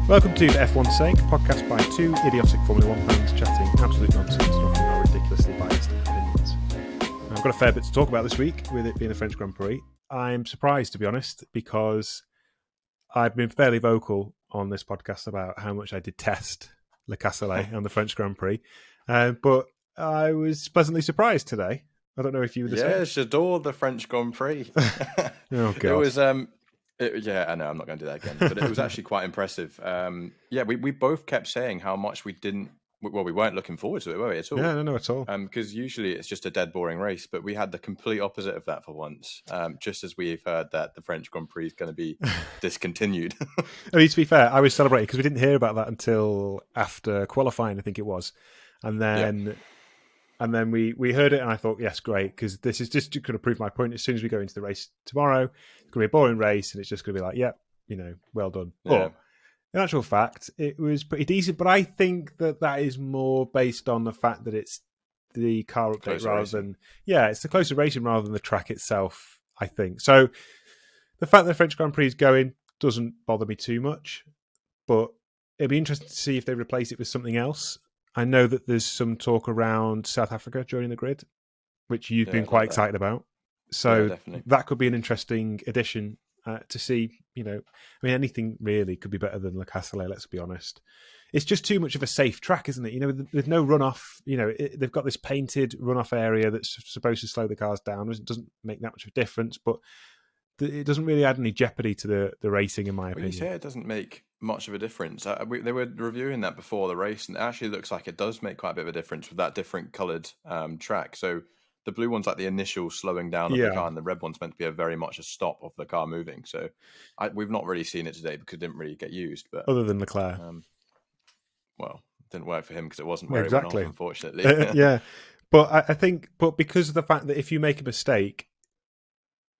Welcome to F1 Sake, a podcast by two idiotic Formula 1 fans chatting absolute nonsense and offering our ridiculously biased opinions. I've got a fair bit to talk about this week, with it being the French Grand Prix. I'm surprised, to be honest, because I've been fairly vocal on this podcast about how much I detest Le Castellet on the French Grand Prix. But I was pleasantly surprised today. I don't know if you were the same. Yeah, j'adore the French Grand Prix. Oh, God. It was, I know, I'm not going to do that again, but it was actually quite impressive. We both kept saying how much we weren't looking forward to it, were we, at all? Yeah, no, at all. Because usually it's just a dead boring race, but we had the complete opposite of that for once, just as we've heard that the French Grand Prix is going to be discontinued. I mean, to be fair, I was celebrating because we didn't hear about that until after qualifying, I think it was. And then we heard it and I thought, yes, great, because this is just going to prove my point. As soon as we go into the race tomorrow, it's going to be a boring race and it's just going to be like, yep, well done. Yeah. But in actual fact, it was pretty decent. But I think that is more based on the fact that it's the car update Closer rather racing. than, it's the closer racing rather than the track itself, I think. So the fact that the French Grand Prix is going doesn't bother me too much, but it'd be interesting to see if they replace it with something else. I know that there's some talk around South Africa joining the grid, which you've been quite excited about. So that could be an interesting addition to see. Anything really could be better than Le Castellet, let's be honest. It's just too much of a safe track, isn't it? With no runoff, they've got this painted runoff area that's supposed to slow the cars down. It doesn't make that much of a difference, but it doesn't really add any jeopardy to the racing, in my opinion. You say it doesn't make much of a difference. They were reviewing that before the race, and it actually looks like it does make quite a bit of a difference with that different coloured track. So the blue one's like the initial slowing down of the car, and the red one's meant to be very much a stop of the car moving. So we've not really seen it today because it didn't really get used. But other than Leclerc, it didn't work for him because it wasn't very exactly. runoff, unfortunately. Yeah, but I think, because of the fact that if you make a mistake,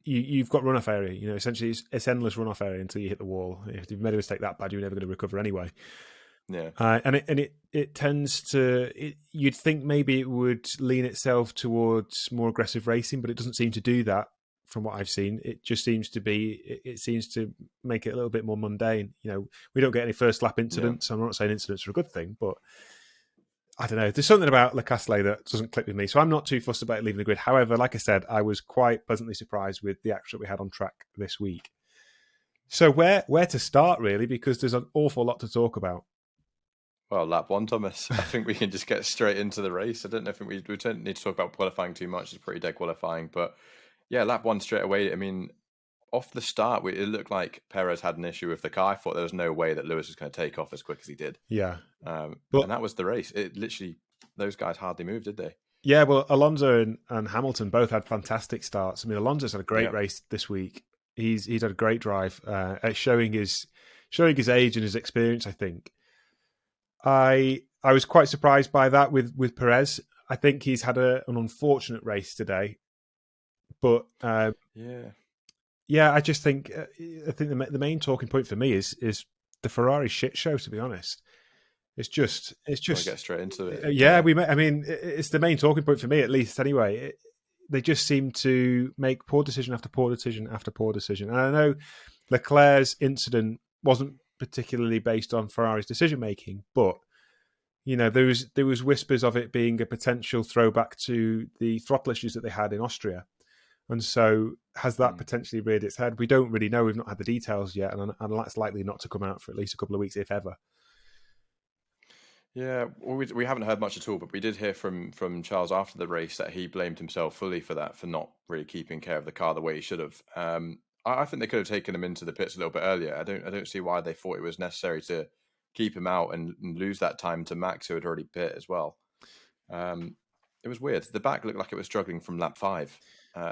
you've got runoff area. Essentially, it's endless runoff area until you hit the wall. If you've made a mistake that bad, you're never going to recover anyway. Yeah, and it tends to. You'd think maybe it would lean itself towards more aggressive racing, but it doesn't seem to do that. From what I've seen, it just seems to be. It seems to make it a little bit more mundane. We don't get any first lap incidents. Yeah. I'm not saying incidents are a good thing, but I don't know. There's something about Le Castellet that doesn't click with me, so I'm not too fussed about leaving the grid. However, like I said, I was quite pleasantly surprised with the action we had on track this week. So where to start, really, because there's an awful lot to talk about. Well, lap one, Thomas. I think we can just get straight into the race. I don't know if we don't need to talk about qualifying too much. It's pretty dead qualifying, but yeah, lap one straight away. I mean, off the start, it looked like Perez had an issue with the car. I thought there was no way that Lewis was going to take off as quick as he did. Yeah. And that was the race. It literally, those guys hardly moved, did they? Yeah, well, Alonso and Hamilton both had fantastic starts. I mean, Alonso's had a great race this week. He's had a great drive, showing his age and his experience, I think. I was quite surprised by that with Perez. I think he's had an unfortunate race today. But I just think the main talking point for me is the Ferrari shit show. To be honest, it's just get straight into it. It's the main talking point for me, at least. Anyway, they just seem to make poor decision after poor decision after poor decision. And I know Leclerc's incident wasn't particularly based on Ferrari's decision making, but there was whispers of it being a potential throwback to the throttle issues that they had in Austria. And so has that potentially reared its head? We don't really know. We've not had the details yet, and that's likely not to come out for at least a couple of weeks, if ever. Yeah, well, we haven't heard much at all, but we did hear from Charles after the race that he blamed himself fully for that, for not really keeping care of the car the way he should have. I think they could have taken him into the pits a little bit earlier. I don't see why they thought it was necessary to keep him out and lose that time to Max, who had already pit as well. It was weird. The back looked like it was struggling from lap 5.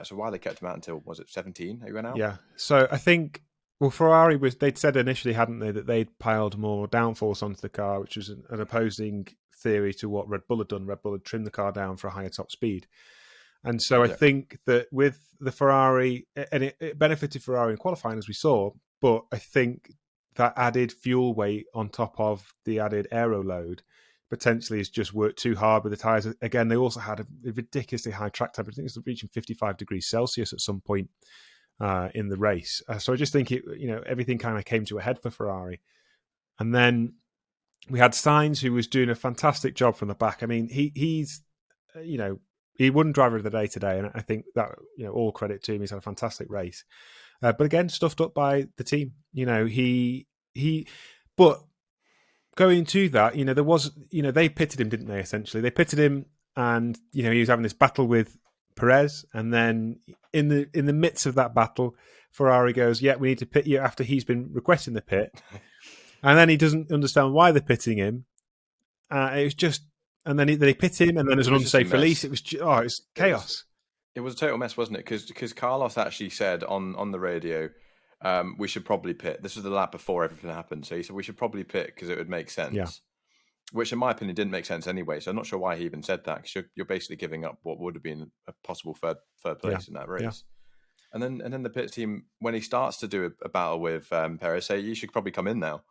So why they kept him out until, was it 17 he went out? Yeah. So I think, Ferrari they'd said initially, hadn't they, that they'd piled more downforce onto the car, which was an opposing theory to what Red Bull had done. Red Bull had trimmed the car down for a higher top speed. And so I think that with the Ferrari, and it benefited Ferrari in qualifying, as we saw, but I think that added fuel weight on top of the added aero load potentially has just worked too hard with the tyres. Again, they also had a ridiculously high track temperature. I think it was reaching 55 degrees Celsius at some point in the race. So I just think everything kind of came to a head for Ferrari. And then we had Sainz, who was doing a fantastic job from the back. I mean, he's, he won driver of the day today, and I think that, all credit to him. He's had a fantastic race. But again, stuffed up by the team. But going to that, there was, they pitted him, didn't they? Essentially, they pitted him, and he was having this battle with Perez, and then in the midst of that battle, Ferrari goes, "Yeah, we need to pit you," after he's been requesting the pit, and then he doesn't understand why they're pitting him. It was just, and then they pit him, and then there's an unsafe release. It was it's chaos. It was a total mess, wasn't it? Because Carlos actually said on the radio, we should probably pit. This was the lap before everything happened, so he said we should probably pit because it would make sense. Yeah. Which, in my opinion, didn't make sense anyway. So I'm not sure why he even said that, because you're basically giving up what would have been a possible third place in that race. Yeah. And then the pit team, when he starts to do a battle with Perez, say, "You should probably come in now."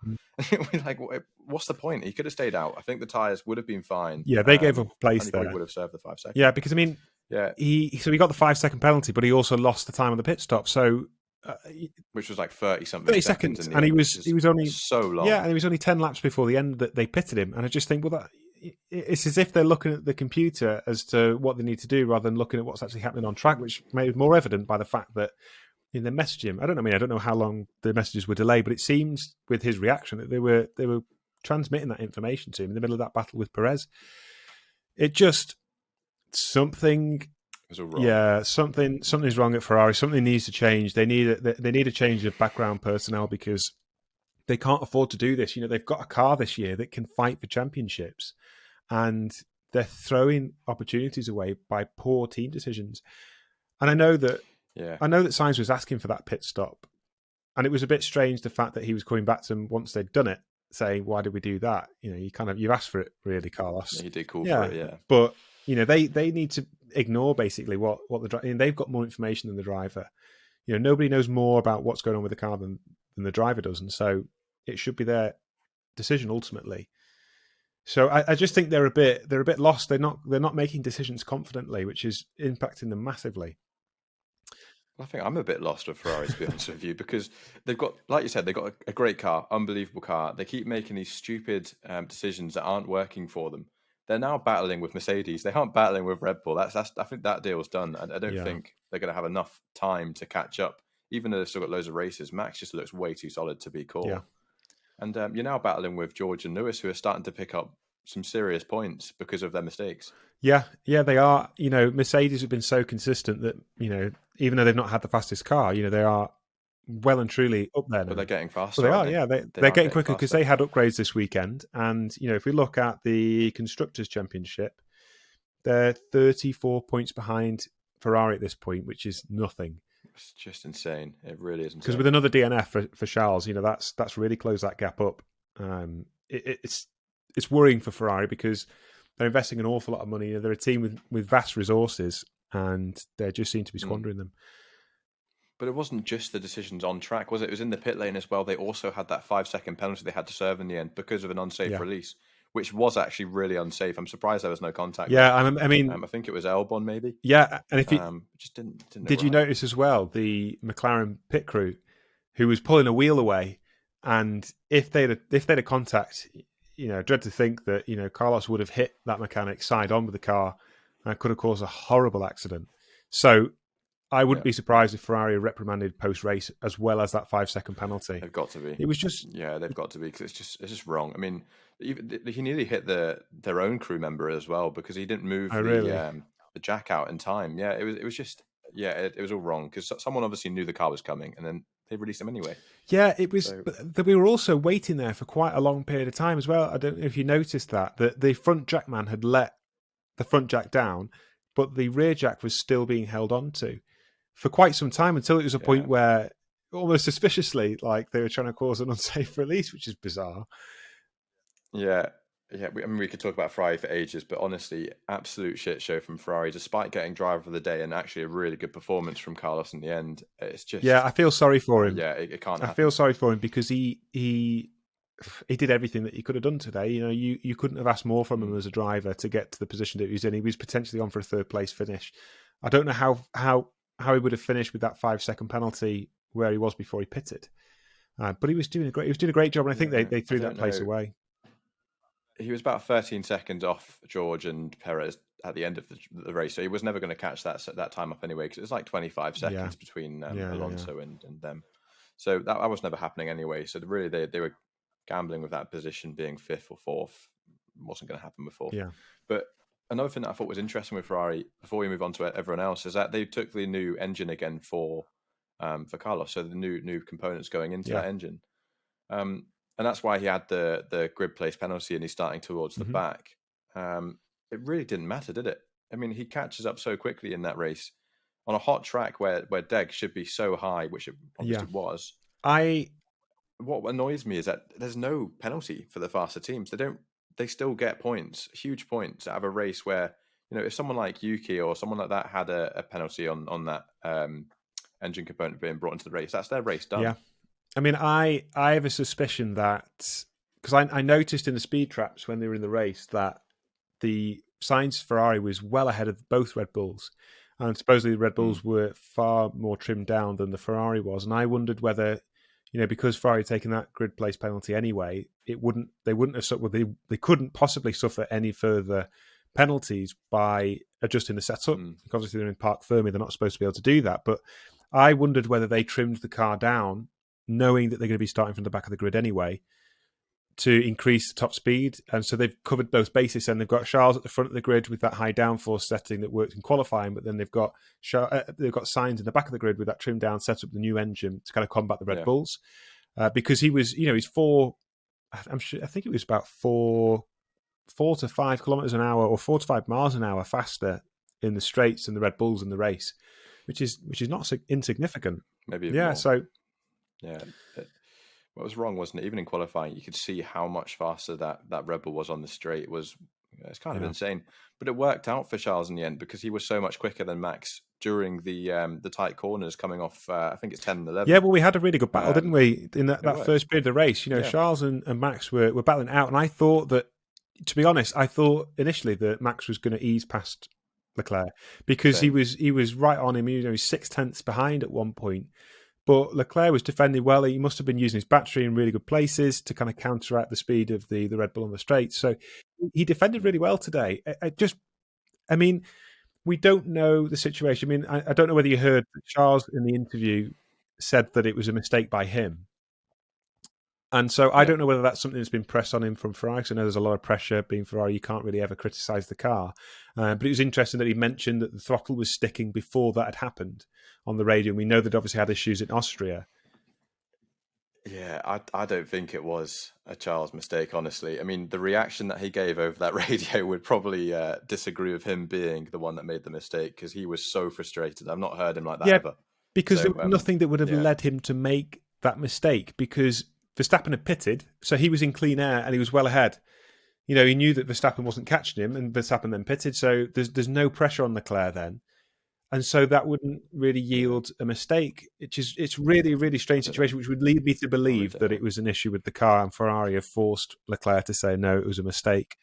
We're like, what's the point? He could have stayed out. I think the tyres would have been fine. Yeah, they gave up a place there. He would have served the 5 seconds. Yeah, because I mean, he got the 5 second penalty, but he also lost the time on the pit stop. So, which was like 30 seconds, and he was only so long. Yeah, and he was only 10 laps before the end that they pitted him. And I just think, it's as if they're looking at the computer as to what they need to do, rather than looking at what's actually happening on track, which made it more evident by the fact that in the message him, I don't know how long the messages were delayed, but it seems with his reaction that they were transmitting that information to him in the middle of that battle with Perez. It just something. Yeah, something's wrong at Ferrari. Something needs to change. They need a change of background personnel, because they can't afford to do this. They've got a car this year that can fight for championships, and they're throwing opportunities away by poor team decisions. And I know that Sainz was asking for that pit stop, and it was a bit strange the fact that he was coming back to them once they'd done it, saying, "Why did we do that?" You've asked for it, really, Carlos. He did call for it, yeah. But they need to ignore basically what the driver. They've got more information than the driver. Nobody knows more about what's going on with the car than the driver does, and so it should be their decision ultimately. So I just think they're a bit lost. They're not making decisions confidently, which is impacting them massively. I think I'm a bit lost with Ferrari, to be honest with you, because they've got, like you said, they've got a great car, unbelievable car. They keep making these stupid decisions that aren't working for them. They're now battling with Mercedes. They aren't battling with Red Bull. I think that deal's done. I don't think they're going to have enough time to catch up, even though they've still got loads of races. Max just looks way too solid to be caught. Yeah. And you're now battling with George and Lewis, who are starting to pick up some serious points because of their mistakes. Yeah, they are. Mercedes have been so consistent that, even though they've not had the fastest car, they are well and truly up there now. But they're getting faster. Well, they are, they're getting quicker because they had upgrades this weekend. And, if we look at the Constructors' Championship, they're 34 points behind Ferrari at this point, which is nothing. It's just insane. It really is insane. Because with another DNF for Charles, that's really closed that gap up. It's worrying for Ferrari because they're investing an awful lot of money. They're a team with vast resources, and they just seem to be squandering them. But it wasn't just the decisions on track, was it? It was in the pit lane as well. They also had that 5 second penalty they had to serve in the end because of an unsafe release, which was actually really unsafe. I'm surprised there was no contact. Yeah, I mean, I think it was Albon maybe. Yeah, and if you just didn't did you notice as well the McLaren pit crew who was pulling a wheel away, and if they'd had contact, dread to think that Carlos would have hit that mechanic side on with the car and could have caused a horrible accident. So I wouldn't be surprised if Ferrari reprimanded post-race as well as that 5 second penalty. They've got to be. It was just they've got to be, because it's just wrong. I mean, he nearly hit their own crew member as well because he didn't move the jack out in time. Yeah, it was just it was all wrong because someone obviously knew the car was coming and then they released him anyway. Yeah, it was. But we were also waiting there for quite a long period of time as well. I don't know if you noticed that the front jack man had let the front jack down, but the rear jack was still being held on to for quite some time until it was a point where almost suspiciously, like they were trying to cause an unsafe release, which is bizarre. Yeah. We could talk about Ferrari for ages, but honestly, absolute shit show from Ferrari, despite getting driver of the day and actually a really good performance from Carlos in the end. It's just... Yeah, I feel sorry for him. Yeah, it can't happen. I feel sorry for him because he did everything that he could have done today. You couldn't have asked more from him as a driver to get to the position that he was in. He was potentially on for a third place finish. I don't know how he would have finished with that 5 second penalty where he was before he pitted. But he was doing a great job, and I think they threw that place know. away. He was about 13 seconds off George and Perez at the end of the race, so he was never going to catch that time up anyway, because it was like 25 seconds between Alonso and them. So that was never happening anyway. So really, they were gambling with that position being fifth or fourth. Wasn't going to happen before. Yeah. But another thing that I thought was interesting with Ferrari, before we move on to everyone else, is that they took the new engine again for Carlos. So the new components going into that engine. And that's why he had the grid place penalty and he's starting towards the back. It really didn't matter, did it? I mean, he catches up so quickly in that race on a hot track where Deg should be so high, which it obviously was. What annoys me is that there's no penalty for the faster teams. They still get points, huge points out of a race where, if someone like Yuki or someone like that had a penalty on that engine component being brought into the race, that's their race done. Yeah. I mean, I have a suspicion that, because I noticed in the speed traps when they were in the race that the Sainz Ferrari was well ahead of both Red Bulls, and supposedly the Red Bulls were far more trimmed down than the Ferrari was. And I wondered whether, because Ferrari had taken that grid place penalty anyway, they couldn't possibly suffer any further penalties by adjusting the setup. Obviously, they're in Parc Fermé; they're not supposed to be able to do that. But I wondered whether they trimmed the car down, knowing that they're going to be starting from the back of the grid anyway, to increase the top speed. And so they've covered those bases, and they've got Charles at the front of the grid with that high downforce setting that worked in qualifying, but then they've got Sainz in the back of the grid with that trimmed down setup, the new engine, to kind of combat the Red Bulls. Because he was, he's I think it was about 4 to 5 kilometers an hour or 4 to 5 miles an hour faster in the straights than the Red Bulls in the race, which is not so insignificant. Maybe more. So what was wrong, wasn't it? Even in qualifying, you could see how much faster that Red Bull was on the straight. It's kind of insane, but it worked out for Charles in the end because he was so much quicker than Max during the tight corners coming off. I think it's 10 and 11. Yeah, well, we had a really good battle, didn't we? In that first period of the race, Charles and Max were battling out, and I thought that, to be honest, initially that Max was going to ease past Leclerc because he was right on him. He's 6 tenths behind at one point. But Leclerc was defending well. He must have been using his battery in really good places to kind of counteract the speed of the Red Bull on the straight. So he defended really well today. We don't know the situation. I mean, I don't know whether you heard that Charles in the interview said that it was a mistake by him. And so I don't know whether that's something that's been pressed on him from Ferrari, because I know there's a lot of pressure. Being Ferrari, you can't really ever criticise the car. But it was interesting that he mentioned that the throttle was sticking before that had happened on the radio. And we know that obviously had issues in Austria. Yeah, I don't think it was a Charles mistake, honestly. I mean, the reaction that he gave over that radio would probably disagree with him being the one that made the mistake, because he was so frustrated. I've not heard him like that ever. Because there was nothing that would have led him to make that mistake, because Verstappen had pitted, so he was in clean air and he was well ahead. He knew that Verstappen wasn't catching him, and Verstappen then pitted, so there's no pressure on Leclerc then. And so that wouldn't really yield a mistake. It's really a really strange situation, which would lead me to believe that it was an issue with the car, and Ferrari have forced Leclerc to say, no, it was a mistake.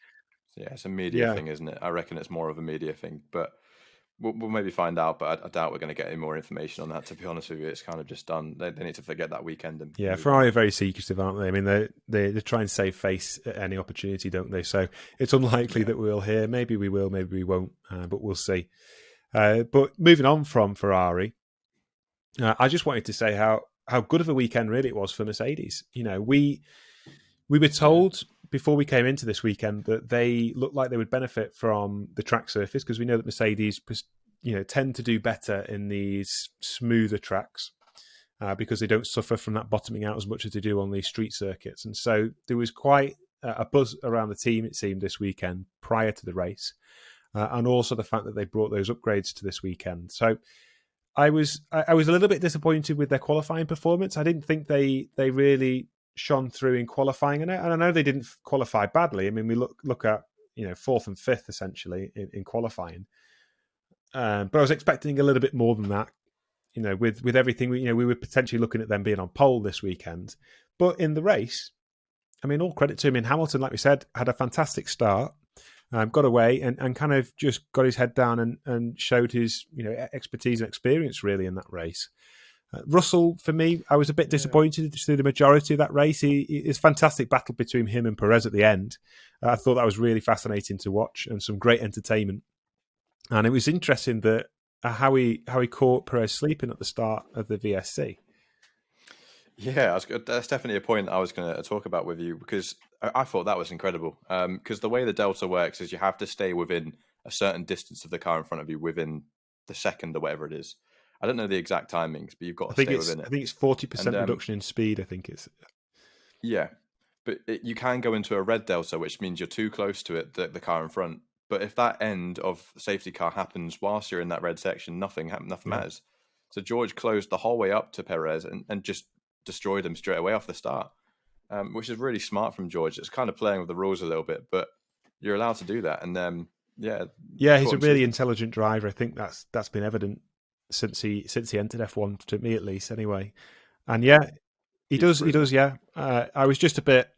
Yeah, it's a media thing, isn't it? I reckon it's more of a media thing, but we'll maybe find out, but I doubt we're going to get any more information on that, to be honest with you. It's kind of just done. They need to forget that weekend. And Ferrari are very secretive, aren't they? I mean, they try and save face at any opportunity, don't they? So it's unlikely that we'll hear. Maybe we will, maybe we won't, but we'll see. But moving on from Ferrari, I just wanted to say how good of a weekend really it was for Mercedes. We were told before we came into this weekend that they looked like they would benefit from the track surface, because we know that Mercedes, tend to do better in these smoother tracks because they don't suffer from that bottoming out as much as they do on these street circuits. And so there was quite a buzz around the team, it seemed, this weekend prior to the race. And also the fact that they brought those upgrades to this weekend. So I was a little bit disappointed with their qualifying performance. I didn't think they really shone through in qualifying in it. And I know they didn't qualify badly. I mean, we look at, 4th and 5th essentially in qualifying. But I was expecting a little bit more than that. With everything, we were potentially looking at them being on pole this weekend. But in the race, I mean, all credit to him. Hamilton, like we said, had a fantastic start. Got away and kind of just got his head down and showed his expertise and experience really in that race. Russell, for me, I was a bit disappointed through the majority of that race. It's fantastic battle between him and Perez at the end. I thought that was really fascinating to watch and some great entertainment. And it was interesting that how he caught Perez sleeping at the start of the VSC. Yeah, that's definitely a point I was going to talk about with you, because I thought that was incredible. Because the way the Delta works is you have to stay within a certain distance of the car in front of you within the second or whatever it is. I don't know the exact timings, but you've got to stay within it. I think it's 40% reduction in speed. I think it's yeah, but you can go into a red Delta, which means you're too close to it, the car in front. But if that end of the safety car happens whilst you're in that red section, nothing matters. So George closed the whole way up to Perez and just destroyed him straight away off the start, which is really smart from George. It's kind of playing with the rules a little bit, but you're allowed to do that. And he's a really intelligent driver. I think that's been evident since he entered F1, to me at least, anyway. And he does. Yeah, I was just a bit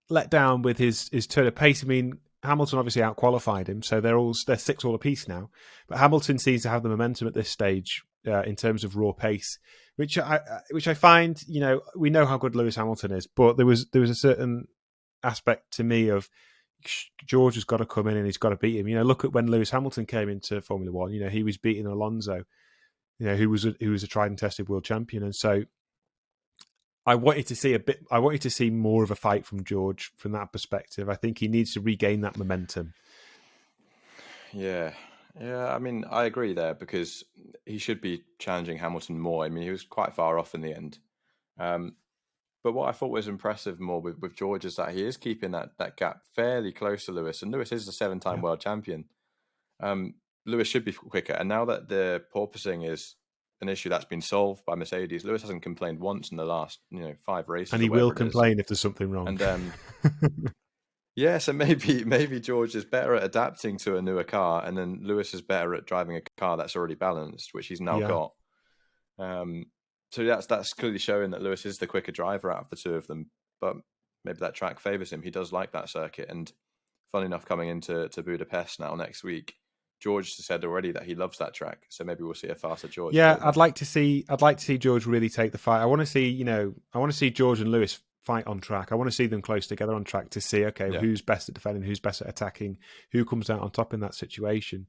let down with his turn of pace. I mean, Hamilton obviously outqualified him, so they're 6 all apiece now. But Hamilton seems to have the momentum at this stage in terms of raw pace, which I find, we know how good Lewis Hamilton is, but there was a certain aspect to me of George has got to come in and he's got to beat him. Look at when Lewis Hamilton came into Formula One. He was beating Alonso, who was a tried and tested world champion, and so I wanted to see more of a fight from George from that perspective. I think he needs to regain that momentum. Yeah. I mean, I agree there, because he should be challenging Hamilton more. I mean, he was quite far off in the end. But what I thought was impressive more with George is that he is keeping that gap fairly close to Lewis, and Lewis is a 7-time world champion. Lewis should be quicker, and now that the porpoising is an issue that's been solved by Mercedes, Lewis hasn't complained once in the last 5 races, and he will complain if there's something wrong. And so maybe George is better at adapting to a newer car, and then Lewis is better at driving a car that's already balanced, which he's now got. So that's clearly showing that Lewis is the quicker driver out of the two of them, but maybe that track favours him. He does like that circuit, and funny enough, coming into Budapest now next week, George said already that he loves that track, so maybe we'll see a faster George. Yeah, I'd like to see George really take the fight. I want to see George and Lewis fight on track. I want to see them close together on track to see who's best at defending, who's best at attacking, who comes out on top in that situation.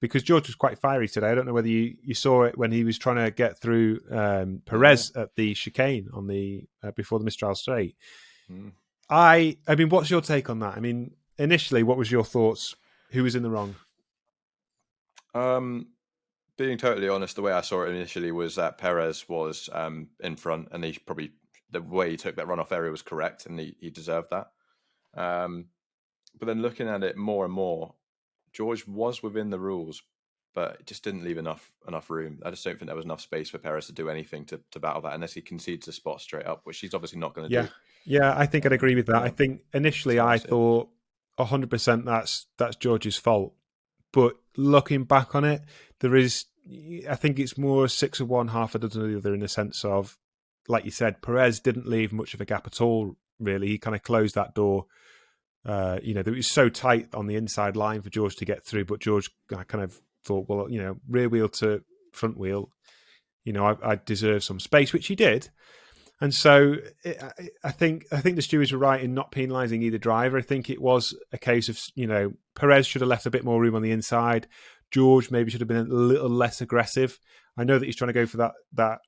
Because George was quite fiery today. I don't know whether you saw it when he was trying to get through Perez at the chicane on the before the Mistral Straight. I mean, what's your take on that? I mean, initially, what was your thoughts? Who was in the wrong? Being totally honest, the way I saw it initially was that Perez was in front, and the way he took that runoff area was correct, and he deserved that. But then looking at it more and more, George was within the rules, but it just didn't leave enough room. I just don't think there was enough space for Perez to do anything to battle that, unless he concedes a spot straight up, which he's obviously not going to do. Yeah, I think I'd agree with that. I think initially I thought 100% that's George's fault. But looking back on it, I think it's more 6 of one, half a dozen of the other, in the sense of, like you said, Perez didn't leave much of a gap at all, really. He kind of closed that door. It was so tight on the inside line for George to get through, but George kind of thought, well, rear wheel to front wheel, I deserve some space, which he did. And so I think the stewards were right in not penalising either driver. I think it was a case of, Perez should have left a bit more room on the inside. George maybe should have been a little less aggressive. I know that he's trying to go for that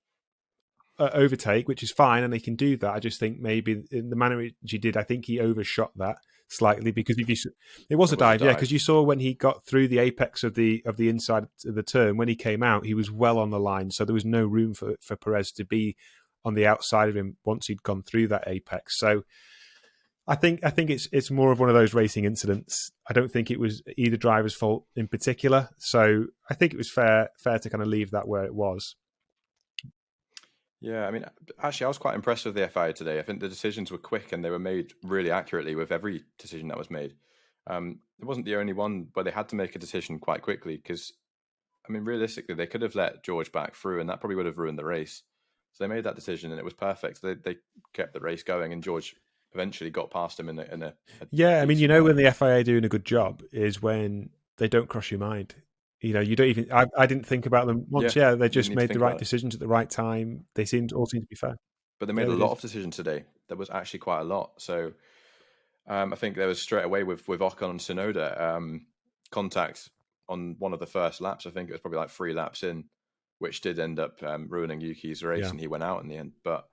overtake, which is fine, and they can do that. I just think maybe in the manner which he did, I think he overshot that slightly, because it was a dive, because you saw when he got through the apex of the inside of the turn, when he came out, he was well on the line, so there was no room for Perez to be on the outside of him once he'd gone through that apex. So I think it's more of one of those racing incidents. I don't think it was either driver's fault in particular. So I think it was fair to kind of leave that where it was. Yeah, I mean, actually, I was quite impressed with the FIA today. I think the decisions were quick, and they were made really accurately with every decision that was made. It wasn't the only one where they had to make a decision quite quickly, because, I mean, realistically, they could have let George back through, and that probably would have ruined the race. So they made that decision, and it was perfect. They kept the race going, and George eventually got past him in a I mean, when the FIA are doing a good job is when they don't cross your mind. You don't even. I didn't think about them once. Yeah, Yeah, they you didn't just need to made the think right about it. decisions at the right time. They all seemed to be fair. But they Yeah, made a they lot did. of decisions today. There was actually quite a lot. So I think there was straight away with Ocon and Tsunoda contact on one of the first laps. I think it was probably like 3 laps in, which did end up ruining Yuki's race, Yeah. and he went out in the end. But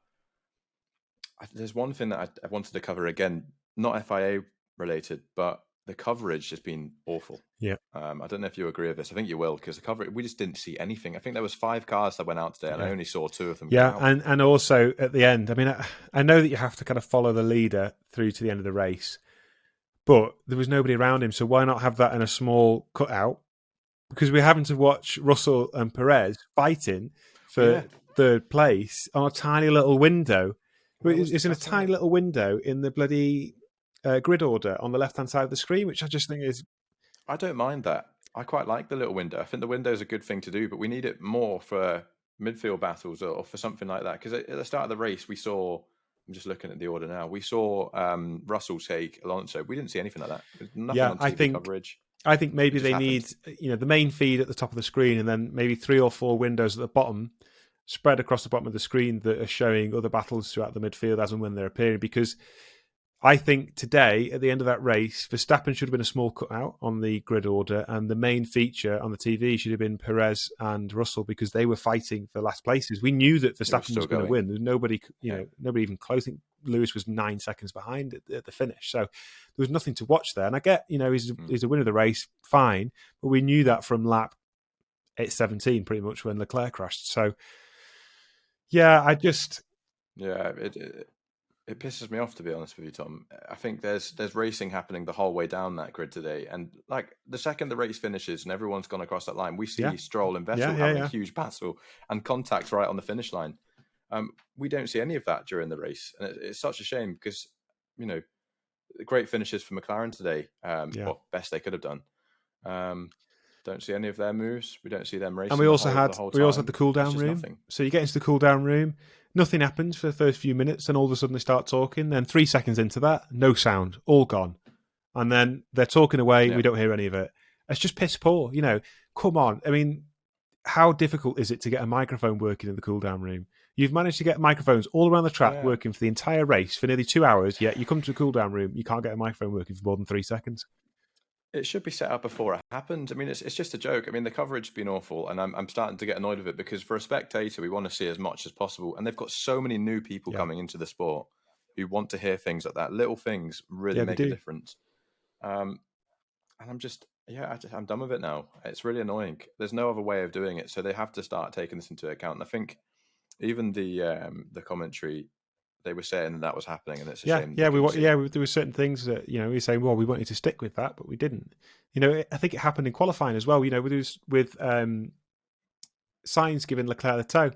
there's one thing that I wanted to cover again, not FIA related, but the coverage has been awful. Yeah. I don't know if you agree with this. I think you will, because the coverage, we just didn't see anything. I think there was 5 cars that went out today, and I only saw 2 of them go Yeah, out. and also at the end, I mean, I know that you have to kind of follow the leader through to the end of the race, but there was nobody around him, so why not have that in a small cutout? Because we're having to watch Russell and Perez fighting for third place on a tiny little window. It's in a tiny little window in the bloody grid order on the left-hand side of the screen, which I just think is... I don't mind that. I quite like the little window. I think the window is a good thing to do, but we need it more for midfield battles or for something like that. Because at the start of the race, we saw, I'm just looking at the order now, we saw Russell take Alonso. We didn't see anything like that. There's nothing on TV coverage. I think maybe they need, the main feed at the top of the screen, and then maybe 3 or 4 windows at the bottom, spread across the bottom of the screen, that are showing other battles throughout the midfield as and when they're appearing. Because I think today, at the end of that race, Verstappen should have been a small cutout on the grid order, and the main feature on the TV should have been Perez and Russell, because they were fighting for last places. We knew that Verstappen was going to win. There's nobody, nobody even close. I think Lewis was 9 seconds behind at the finish, so there was nothing to watch there. And I get, he's a winner of the race, fine, but we knew that from lap 17, pretty much, when Leclerc crashed. So, yeah, it pisses me off, to be honest with you, Tom. I think there's racing happening the whole way down that grid today, and like the second the race finishes and everyone's gone across that line, we see Stroll and Vettel having a huge battle and contact right on the finish line. We don't see any of that during the race, and it's such a shame, because great finishes for McLaren today. What best they could have done. Don't see any of their moves. We don't see them racing. And we also had the cool down room. Nothing. So you get into the cool down room, nothing happens for the first few minutes, and all of a sudden they start talking. Then 3 seconds into that, no sound, all gone, and then they're talking away. We don't hear any of it. It's just piss poor. Come on. I mean, how difficult is it to get a microphone working in the cool down room? You've managed to get microphones all around the track working for the entire race for nearly 2 hours. Yet you come to the cool down room, you can't get a microphone working for more than 3 seconds. It should be set up before it happened. I mean, it's just a joke. I mean, the coverage's been awful, and I'm starting to get annoyed with it, because for a spectator, we want to see as much as possible. And they've got so many new people coming into the sport who want to hear things like that. Little things really make a difference. And I'm just, I'm done with it now. It's really annoying. There's no other way of doing it. So they have to start taking this into account. And I think even the commentary, they were saying that was happening, and it's a shame. There were certain things that we were saying, well, we wanted to stick with that, but we didn't. I think it happened in qualifying as well. With Sainz giving Leclerc the toe,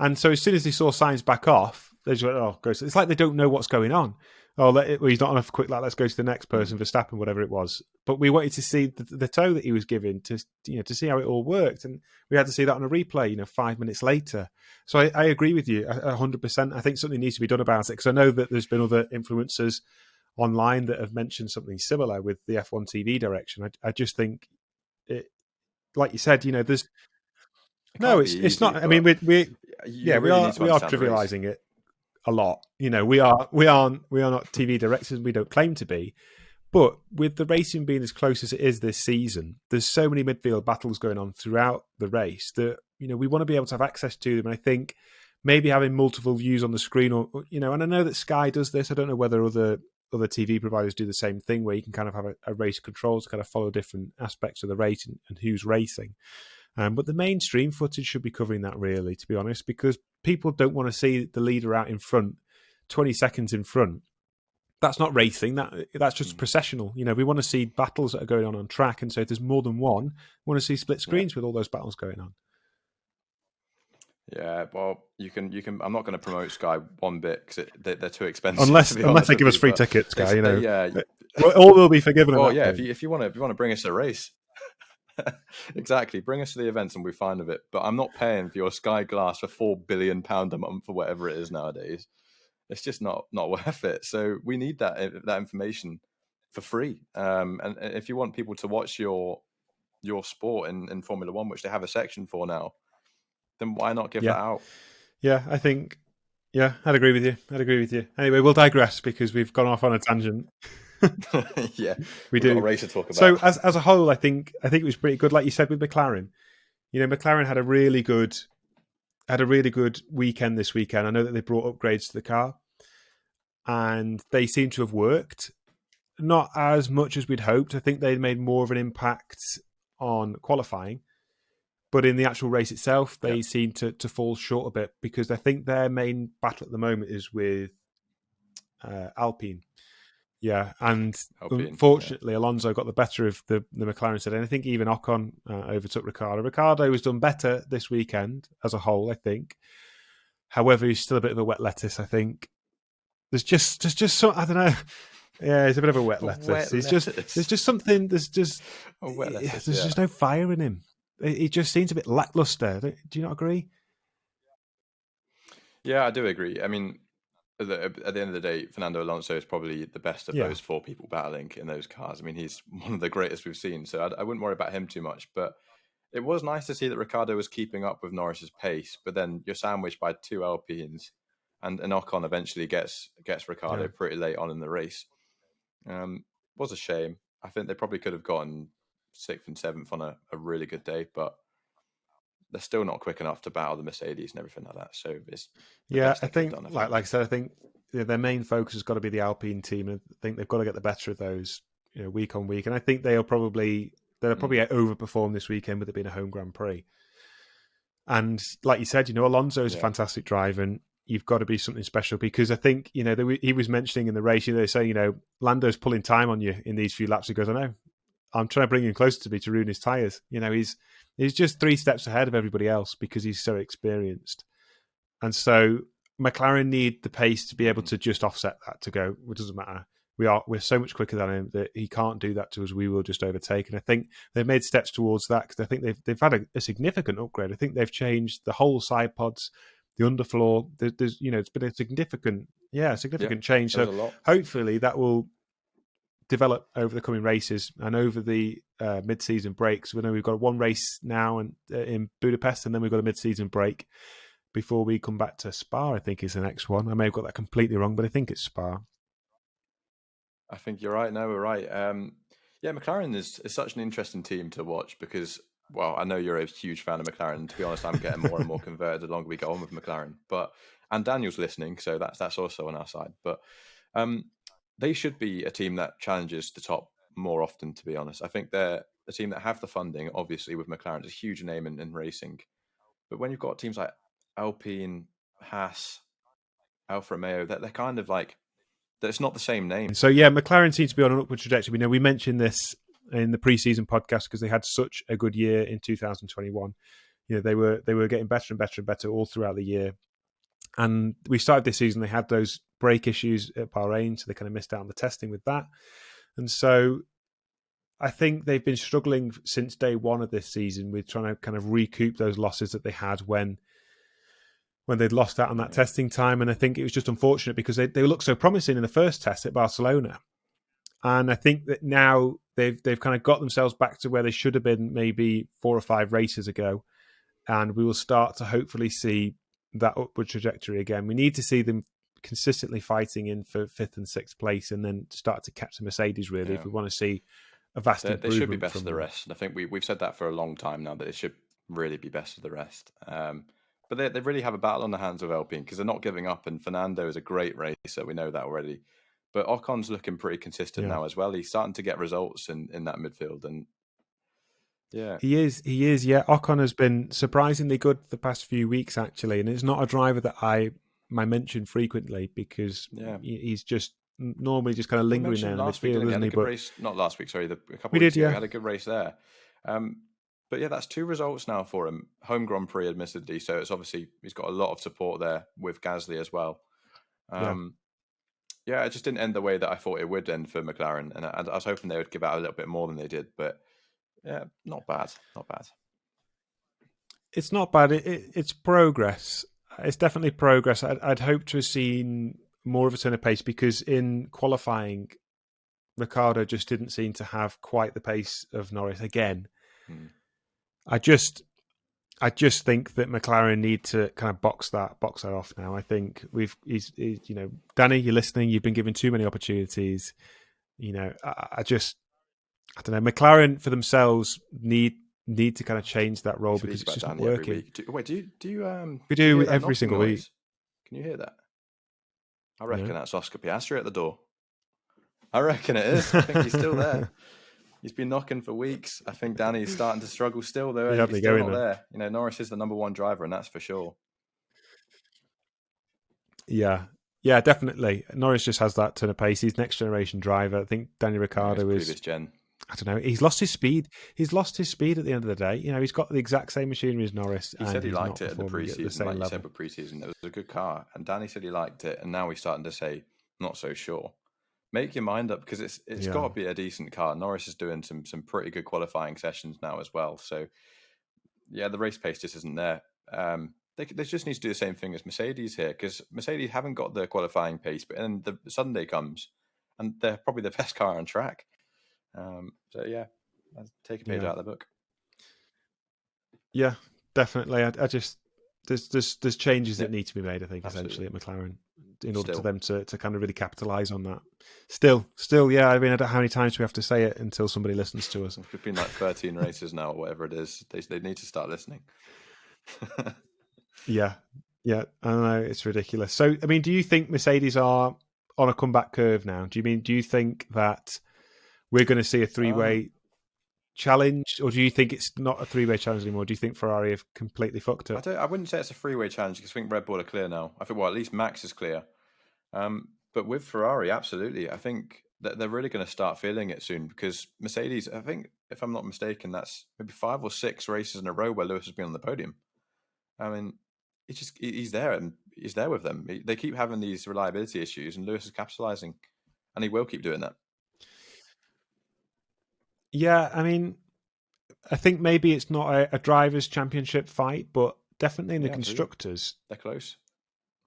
and so as soon as they saw Sainz back off, they just went, "Oh, go!" So it's like they don't know what's going on. Oh, he's not enough quick. Let's go to the next person, Verstappen, whatever it was. But we wanted to see the toe that he was giving to see how it all worked, and we had to see that on a replay. 5 minutes later. So I agree with you 100%. I think something needs to be done about it, because I know that there's been other influencers online that have mentioned something similar with the F1 TV direction. I just think it, like you said, there's it's not. I mean, we are trivializing it a lot. We aren't TV directors. We don't claim to be. But with the racing being as close as it is this season, there's so many midfield battles going on throughout the race that we want to be able to have access to them. And I think maybe having multiple views on the screen, or and I know that Sky does this. I don't know whether other TV providers do the same thing, where you can kind of have a race control to kind of follow different aspects of the race and who's racing. But the mainstream footage should be covering that, really, to be honest, because people don't want to see the leader out in front, 20 seconds in front. That's not racing. That's just processional. We want to see battles that are going on track, and so if there's more than one, we want to see split screens with all those battles going on. Yeah, well, you can. I'm not going to promote Sky one bit, because they're too expensive. Unless they give us free tickets, Sky. All will be forgiven. Well, yeah. If you want to bring us a race. Exactly, bring us to the events and we're fine with it. But I'm not paying for your Sky Glass for £4 billion a month, or whatever it is nowadays. It's just not worth it. So we need that information for free. And if you want people to watch your your sport in Formula One, which they have a section for now, then why not give Yeah. that out? Yeah, I think. Yeah, I'd agree with you. Anyway, we'll digress because we've gone off on a tangent. Yeah, we we've got a do. race to talk So about. as a whole, I think it was pretty good. Like you said with McLaren, McLaren had a really good weekend this weekend. I know that they brought upgrades to the car, and they seem to have worked. Not as much as we'd hoped. I think they'd made more of an impact on qualifying, but in the actual race itself, they seem to fall short a bit because I think their main battle at the moment is with Alpine. Yeah, and unfortunately, Alonso got the better of the McLaren set, and I think even Ocon overtook Ricciardo. Ricciardo has done better this weekend as a whole, I think. However, he's still a bit of a wet lettuce. I think there's just some, I don't know. Yeah, he's a bit of a wet lettuce. There's just something. There's just no fire in him. He just seems a bit lackluster. Do you not agree? Yeah, I do agree. I mean, at the end of the day, Fernando Alonso is probably the best of those four people battling in those cars. I mean, he's one of the greatest we've seen, so I wouldn't worry about him too much. But it was nice to see that Ricciardo was keeping up with Norris's pace, but then you're sandwiched by two Alpines, and Ocon eventually gets Ricciardo pretty late on in the race. Was a shame. I think they probably could have gotten 6th and 7th on a really good day, but they're still not quick enough to battle the Mercedes and everything like that. So it's I think, like I said, I think their main focus has got to be the Alpine team, and I think they've got to get the better of those, week on week. And I think they'll probably overperform this weekend with it being a home Grand Prix. And like you said, Alonso is a fantastic driver, and you've got to be something special because I think he was mentioning in the race, they say Lando's pulling time on you in these few laps. He goes, I know, I'm trying to bring him closer to me to ruin his tires. He's just 3 steps ahead of everybody else because he's so experienced. And so McLaren need the pace to be able to just offset that, to go, it doesn't matter. We're so much quicker than him that he can't do that to us. We will just overtake. And I think they've made steps towards that because I think they've had a significant upgrade. I think they've changed the whole side pods, the underfloor. There's it's been a significant change. So hopefully that will develop over the coming races and over the mid-season breaks. We know we've got one race now in Budapest, and then we've got a mid-season break before we come back to Spa. I think is the next one. I may have got that completely wrong, but I think it's Spa. I think you're right. No, we're right. McLaren is such an interesting team to watch because, well, I know you're a huge fan of McLaren. To be honest, I'm getting more and more converted the longer we go on with McLaren. And Daniel's listening, so that's also on our side. But they should be a team that challenges the top more often, to be honest. I think they're a team that have the funding, obviously, with McLaren. It's a huge name in racing. But when you've got teams like Alpine, Haas, Alfa Romeo, they're kind of like, it's not the same name. So, McLaren seems to be on an upward trajectory. We mentioned this in the pre-season podcast because they had such a good year in 2021. They were getting better and better and better all throughout the year. And we started this season, they had those brake issues at Bahrain, so they kind of missed out on the testing with that. And so I think they've been struggling since day one of this season with trying to kind of recoup those losses that they had when they'd lost out on that testing time. And I think it was just unfortunate because they looked so promising in the first test at Barcelona. And I think that now they've kind of got themselves back to where they should have been maybe 4 or 5 races ago. And we will start to hopefully see that upward trajectory again. We need to see them consistently fighting in for 5th and 6th place and then start to catch the Mercedes, really, if we want to see a vast improvement. They should be best of the rest. I think we've said that for a long time now, that it should really be best of the rest. But they really have a battle on the hands with Alpine because they're not giving up, and Fernando is a great racer. We know that already. But Ocon's looking pretty consistent now as well. He's starting to get results in that midfield, and he is. Ocon has been surprisingly good the past few weeks, actually, and it's not a driver that I mention frequently because he's just normally just kind of lingering there in the midfield, isn't he? Race, not last week, sorry, a couple of weeks ago. He had a good race there. But that's 2 results now for him. Home Grand Prix, admittedly, so it's obviously he's got a lot of support there with Gasly as well. It just didn't end the way that I thought it would end for McLaren, and I was hoping they would give out a little bit more than they did, but not bad. It's not bad. It's progress. It's definitely progress. I'd hope to have seen more of a turn of pace because in qualifying, Ricciardo just didn't seem to have quite the pace of Norris again. I just think that McLaren need to kind of box that off now. I think he's Danny, you're listening. You've been given too many opportunities. I don't know. McLaren for themselves need to kind of change that role because it's just not working. Do you we do every single week. Can you hear that? I reckon that's Oscar Piastri at the door. I reckon it is. I think he's still there. He's been knocking for weeks. I think Danny's starting to struggle still, though. He's still not there. Norris is the number one driver, and that's for sure. Yeah, definitely. Norris just has that ton of pace. He's next generation driver. I think Daniel Ricciardo is previous gen. I don't know. He's lost his speed. At the end of the day. He's got the exact same machinery as Norris. He said he liked it at the preseason, like you said, with preseason. It was a good car, and Danny said he liked it, and now he's starting to say not so sure. Make your mind up because it's got to be a decent car. Norris is doing some pretty good qualifying sessions now as well. So yeah, the race pace just isn't there. They just need to do the same thing as Mercedes here because Mercedes haven't got the qualifying pace, but then the Sunday comes and they're probably the best car on track. So yeah, I'll take a page out of the book. Yeah, definitely. I just there's changes that need to be made. I think essentially at McLaren in order for them to kind of really capitalise on that. Still, yeah. I mean, I don't know how many times we have to say it until somebody listens to us. It's been like 13 races now, or whatever it is. They need to start listening. Yeah. I don't know. It's ridiculous. So, I mean, do you think Mercedes are on a comeback curve now? Do you think that we're going to see a three-way challenge, or do you think it's not a three-way challenge anymore? Do you think Ferrari have completely fucked it? I wouldn't say it's a three-way challenge because I think Red Bull are clear now. I think, at least Max is clear. But with Ferrari, absolutely. I think that they're really going to start feeling it soon because Mercedes, I think, if I'm not mistaken, that's maybe 5 or 6 races in a row where Lewis has been on the podium. I mean, he's there and he's there with them. They keep having these reliability issues and Lewis is capitalizing and he will keep doing that. Yeah, I mean, I think maybe it's not a drivers' championship fight, but definitely in the constructors, they're close.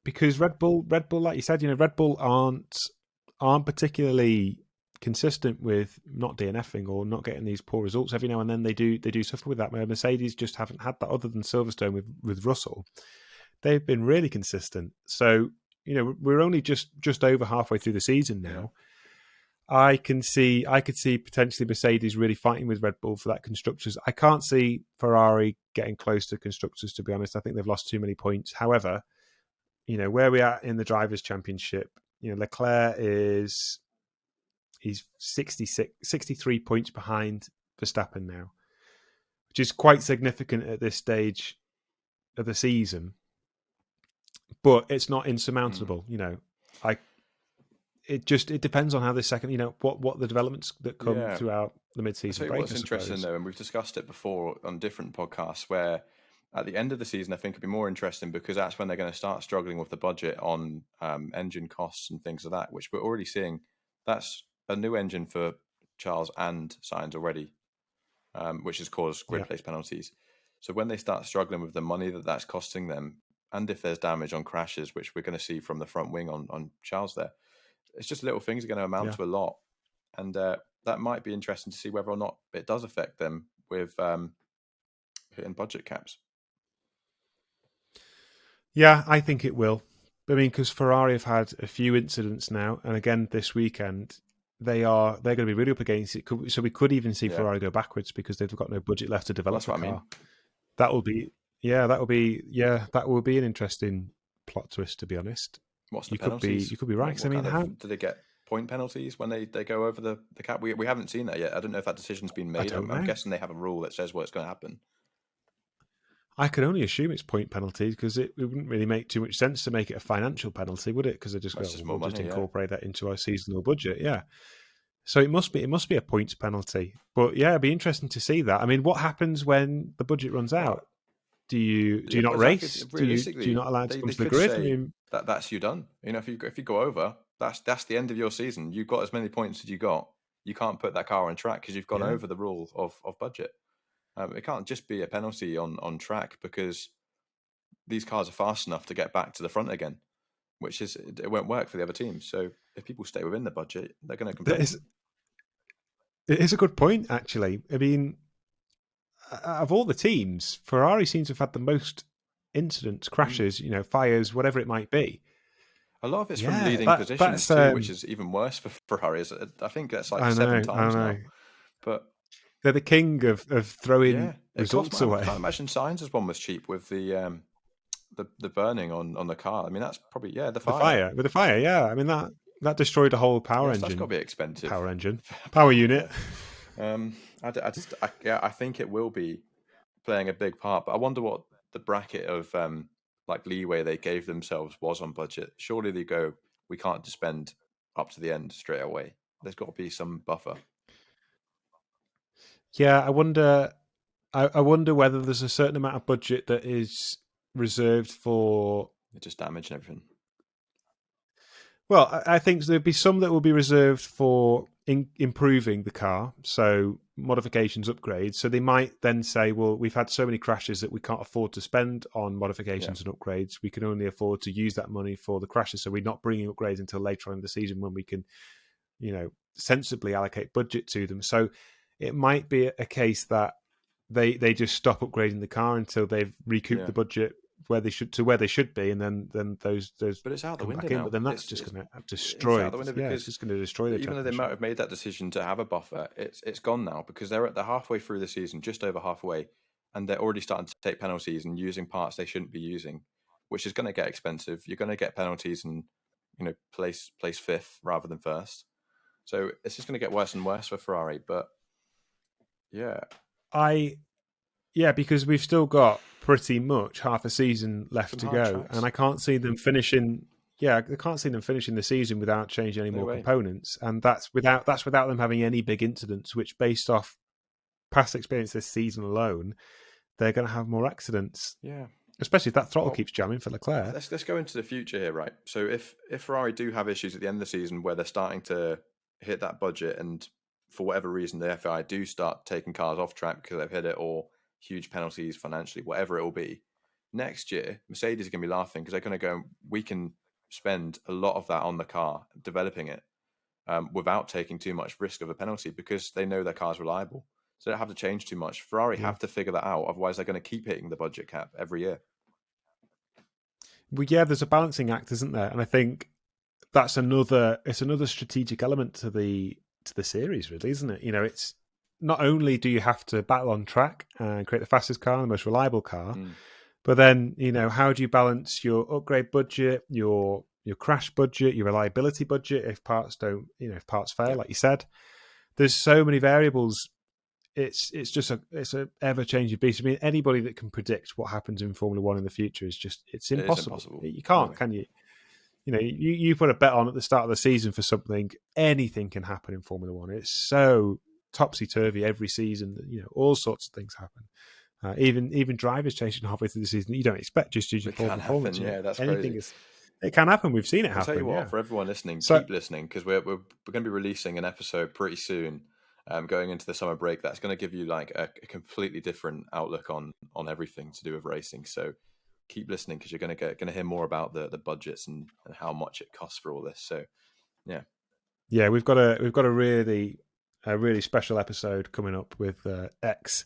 Because Red Bull, like you said, Red Bull aren't particularly consistent with not DNFing or not getting these poor results. Every now and then they do suffer with that. Mercedes just haven't had that, other than Silverstone with Russell. They've been really consistent. So we're only just over halfway through the season now. I could see potentially Mercedes really fighting with Red Bull for that constructors. I can't see Ferrari getting close to constructors, to be honest. I think they've lost too many points. However, where we are in the Drivers' Championship, Leclerc he's 63 points behind Verstappen now, which is quite significant at this stage of the season. But it's not insurmountable. It depends on how this second, what the developments that come throughout the mid-season break. What's interesting though, and we've discussed it before on different podcasts, where at the end of the season, I think it'd be more interesting because that's when they're going to start struggling with the budget on engine costs and things like that, which we're already seeing. That's a new engine for Charles and Sainz already, which has caused grid place penalties. So when they start struggling with the money that's costing them, and if there's damage on crashes, which we're going to see from the front wing on Charles there, it's just little things are going to amount to a lot. And that might be interesting to see whether or not it does affect them with hitting budget caps. Yeah, I think it will. I mean, because Ferrari have had a few incidents now, and again this weekend, they're going to be really up against it. So we could even see Ferrari go backwards because they've got no budget left to develop a car. I mean. That will be an interesting plot twist, to be honest. What's the penalties? You could be right. Do they get point penalties when they go over the cap? We haven't seen that yet. I don't know if that decision's been made. I'm guessing they have a rule that says what's going to happen. I could only assume it's point penalties because it wouldn't really make too much sense to make it a financial penalty, would it? Because they just incorporate that into our seasonal budget. Yeah. So it must be a points penalty. But yeah, it'd be interesting to see that. I mean, what happens when the budget runs out? Do you not race? Do you not allow it to come to the grid? That's you done. If you go over, that's the end of your season. You've got as many points as you got. You can't put that car on track because you've gone over the rule of budget. It can't just be a penalty on track because these cars are fast enough to get back to the front again, which it won't work for the other teams. So if people stay within the budget, they're going to complain. It is a good point, actually. I mean, of all the teams, Ferrari seems to have had the most incidents, crashes, fires, whatever it might be. A lot of it's from Yeah, leading positions that's too, which is even worse for Ferraris. I think that's like I 7 know, I times now. know. But They're the king of yeah, throwing it cost. results I away. can't imagine Sainz's one was cheap with the burning on the car. I mean, that's probably the fire. With the fire, yeah. I mean that destroyed a whole Yes, that's got to be expensive. power unit. I think it will be playing a big part. But I wonder what the bracket of like leeway they gave themselves was on budget. Surely they go, we can't just spend up to the end straight away. There's got to be some buffer. Yeah, I wonder. I wonder whether there's a certain amount of budget that is reserved for. It just damaged everything. Well, I think there'd be some that will be reserved for improving the car, so modifications, upgrades. So they might then say, well, we've had so many crashes that we can't afford to spend on modifications and upgrades. We can only afford to use that money for the crashes. So we're not bringing upgrades until later on in the season when we can, sensibly allocate budget to them. So it might be a case that they just stop upgrading the car until they've recouped the budget where they should be, and then those but it's out the window back in. now. But then that's just going to It's destroy. out the window because it's just going to destroy the even though they might have made that decision to have a buffer, it's gone now because they're halfway through the season, just over halfway, and they're already starting to take penalties and using parts they shouldn't be using, which is going to get expensive. You're going to get penalties and place fifth rather than first. So it's just going to get worse and worse for Ferrari. But because we've still got pretty much half a season left to go, tracks. and I can't see them finishing. Yeah, I can't see them finishing the season without changing any more components, and that's without them having any big incidents. Which, based off past experience this season alone, they're going to have more accidents. Yeah, especially if that throttle keeps jamming for Leclerc. Let's go into the future here, right? So if Ferrari do have issues at the end of the season where they're starting to hit that budget, and for whatever reason the FIA do start taking cars off track because they've hit it, or huge penalties financially, whatever it will be, next year Mercedes are going to be laughing because they're going to go, we can spend a lot of that on the car, developing it, without taking too much risk of a penalty because they know their car's reliable. So they don't have to change too much. Ferrari have to figure that out, otherwise they're going to keep hitting the budget cap every year. Well, yeah, there's a balancing act, isn't there? And I think that's another strategic element to the series, really, isn't it? It's not only do you have to battle on track and create the fastest car and the most reliable car, but then how do you balance your upgrade budget, your crash budget, your reliability budget if parts don't, if parts fail, like you said. There's so many variables. It's a ever changing beast. I mean, anybody that can predict what happens in Formula One in the future it's impossible. You can't, can you? You put a bet on at the start of the season for something, anything can happen in Formula One. It's so topsy-turvy every season that, all sorts of things happen. Even drivers changing halfway through the season that you don't expect just due to poor performance. Yeah, that's anything crazy. It can happen. We've seen it happen. I'll tell you what, for everyone listening, keep listening because we're going to be releasing an episode pretty soon, going into the summer break. That's going to give you like a completely different outlook on everything to do with racing. So keep listening because you're going to hear more about the budgets and how much it costs for all this. So yeah, we've got a really special episode coming up with ex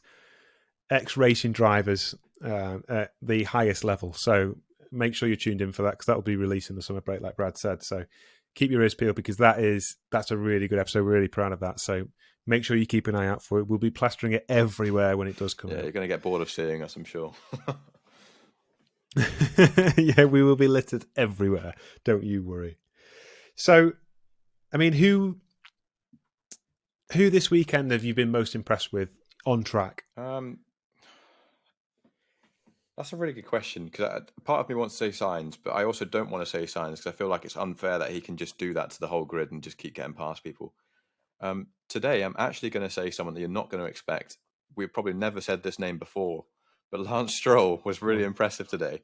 racing drivers at the highest level. So make sure you're tuned in for that because that will be released in the summer break, like Brad said. So keep your ears peeled because that's a really good episode. We're really proud of that. So make sure you keep an eye out for it. We'll be plastering it everywhere when it does come out. You're going to get bored of seeing us, I'm sure. Yeah, we will be littered everywhere. Don't you worry. So, I mean, who this weekend have you been most impressed with on track? That's a really good question because part of me wants to say Sainz, but I also don't want to say Sainz because I feel like it's unfair that he can just do that to the whole grid and just keep getting past people. Today, I'm actually going to say someone that you're not going to expect. We've probably never said this name before, but Lance Stroll was really impressive today.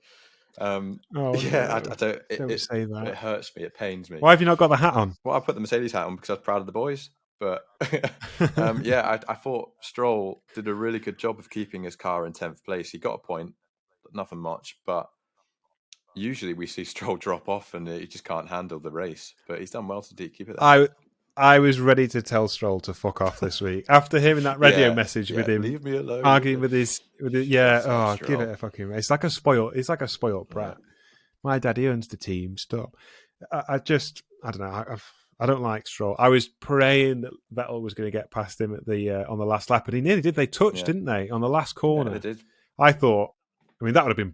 No. Don't say that. It hurts me. It pains me. Why have you not got the hat on? Well, I put the Mercedes hat on because I was proud of the boys. But I thought Stroll did a really good job of keeping his car in 10th place. He got a point, nothing much, but usually we see Stroll drop off and he just can't handle the race. But he's done well to keep it there. I was ready to tell Stroll to fuck off this week after hearing that radio message with him leave me alone, arguing with his yeah. Shut up, Give it a fucking. It's like a spoiled. It's like a spoiled brat. My daddy owns the team. Stop. I don't know. I don't like Stroll. I was praying that Vettel was going to get past him at the on the last lap, and he nearly did. They touched, didn't they, on the last corner? Yeah, they did. I thought. I mean, that would have been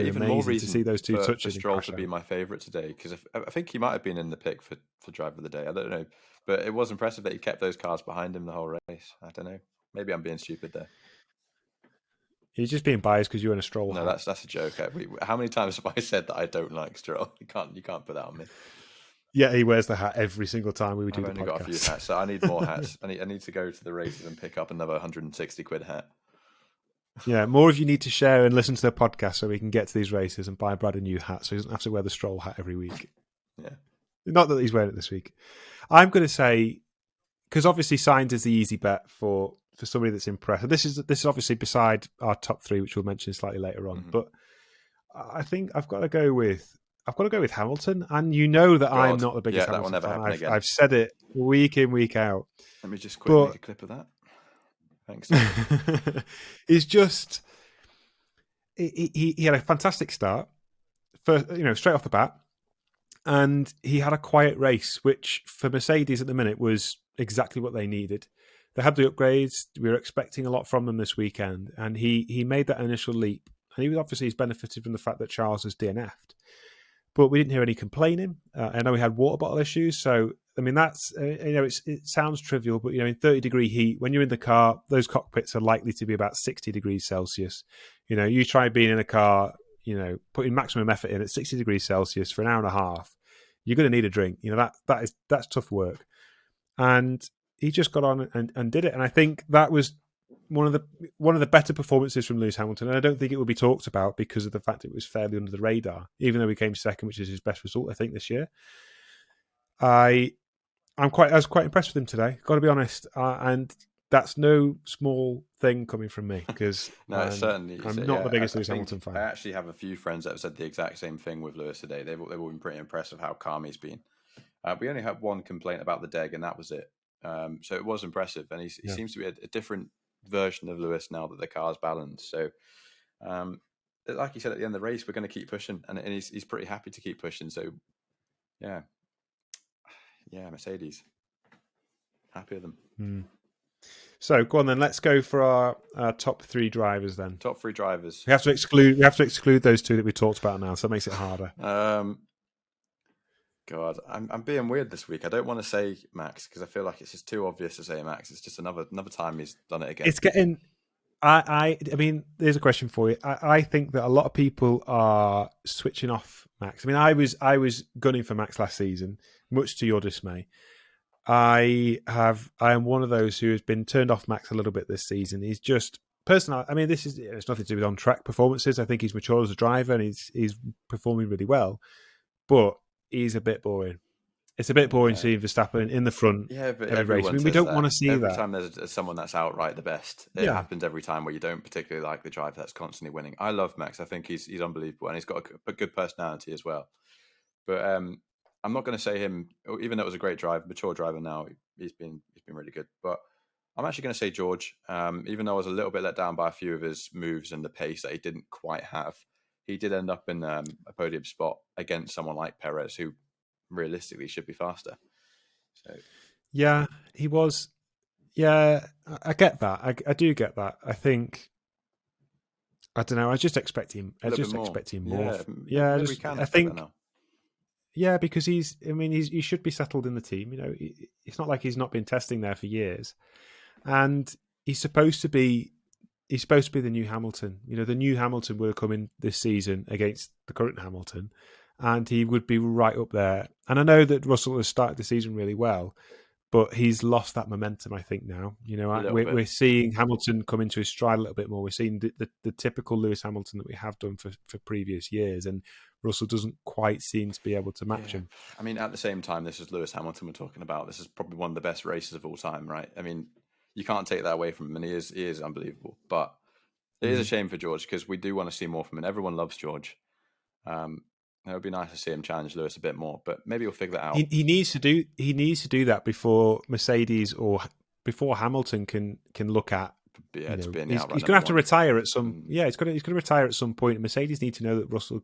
even amazing more to see those two touching. For Stroll to be my favourite today, because I think he might have been in the pick for driver of the day. I don't know, but it was impressive that he kept those cars behind him the whole race. I don't know. Maybe I'm being stupid there. He's just being biased because you're in a Stroll. No, that's a joke. How many times have I said that I don't like Stroll? You can't put that on me. Yeah, he wears the hat every single time we do the podcast. I've only got a few hats, so I need more hats. I need to go to the races and pick up another 160 quid hat. Yeah, more of you need to share and listen to the podcast so we can get to these races and buy Brad a new hat so he doesn't have to wear the Stroll hat every week. Yeah. Not that he's wearing it this week. I'm going to say, because obviously Sainz is the easy bet for somebody that's impressed. This is obviously beside our top three, which we'll mention slightly later on. Mm-hmm. But I think I've got to go with Hamilton, and you know that I'm not the biggest Hamilton fan. I've said it week in, week out. Let me just quickly make a clip of that. Thanks. He's just he had a fantastic start, first, straight off the bat, and he had a quiet race, which for Mercedes at the minute was exactly what they needed. They had the upgrades. We were expecting a lot from them this weekend, and he made that initial leap. And he's benefited from the fact that Charles has DNF'd. But we didn't hear any complaining. I know we had water bottle issues. So, I mean, that's, it sounds trivial, but, in 30-degree heat, when you're in the car, those cockpits are likely to be about 60 degrees Celsius. You try being in a car, putting maximum effort in at 60 degrees Celsius for an hour and a half, you're going to need a drink. That's tough work. And he just got on and did it. And I think that was one of the better performances from Lewis Hamilton, and I don't think it would be talked about because of the fact it was fairly under the radar, even though he came second, which is his best result, I think, this year. I was quite impressed with him today, got to be honest, and that's no small thing coming from me because no, certainly I'm not the biggest Lewis Hamilton fan. I actually have a few friends that have said the exact same thing with Lewis today. They've all been pretty impressed with how calm he's been. We only had one complaint about the deg, and that was it. So it was impressive, and he seems to be a different version of Lewis now that the car's balanced. So, like you said at the end of the race, we're going to keep pushing, and he's pretty happy to keep pushing. So, yeah, Mercedes, happy with them. So go on then. Let's go for our top three drivers then. Top three drivers. We have to exclude those two that we talked about now, so it makes it harder. God, I'm being weird this week. I don't want to say Max because I feel like it's just too obvious to say Max. It's just another time he's done it again. It's getting. I mean, there's a question for you. I think that a lot of people are switching off Max. I mean, I was gunning for Max last season, much to your dismay. I am one of those who has been turned off Max a little bit this season. He's just personal. I mean, it's nothing to do with on track performances. I think he's matured as a driver and he's performing really well, but he's a bit boring. It's a bit boring seeing Verstappen in the front. Yeah, but every race. I mean, we don't want to see every that. Every time there's someone that's outright the best, it happens every time where you don't particularly like the driver that's constantly winning. I love Max. I think he's unbelievable, and he's got a good personality as well. But I'm not going to say him, even though it was a great driver, mature driver now. He's been really good. But I'm actually going to say George. Even though I was a little bit let down by a few of his moves and the pace that he didn't quite have, he did end up in a podium spot against someone like Perez, who realistically should be faster. So yeah, he was. Yeah, I get that. I do get that. I think. I don't know. I just expect him. More. Yeah, I think. Yeah, because he should be settled in the team. It's not like he's not been testing there for years, and he's supposed to be the new Hamilton. The new Hamilton would have come in this season against the current Hamilton, and he would be right up there. And I know that Russell has started the season really well, but he's lost that momentum, I think, now. We're seeing Hamilton come into his stride a little bit more. We're seeing the typical Lewis Hamilton that we have done for previous years, and Russell doesn't quite seem to be able to match him. I mean, at the same time, this is Lewis Hamilton we're talking about. This is probably one of the best races of all time, right? I mean, you can't take that away from him, and he is unbelievable. But it is a shame for George because we do want to see more from him. Everyone loves George. It would be nice to see him challenge Lewis a bit more, but maybe we'll figure that out. He needs to do that before Mercedes or before Hamilton can look at. Yeah, to be in the He's outright going to have to number one. retire at some. Yeah, he's going to retire at some point. Mercedes need to know that Russell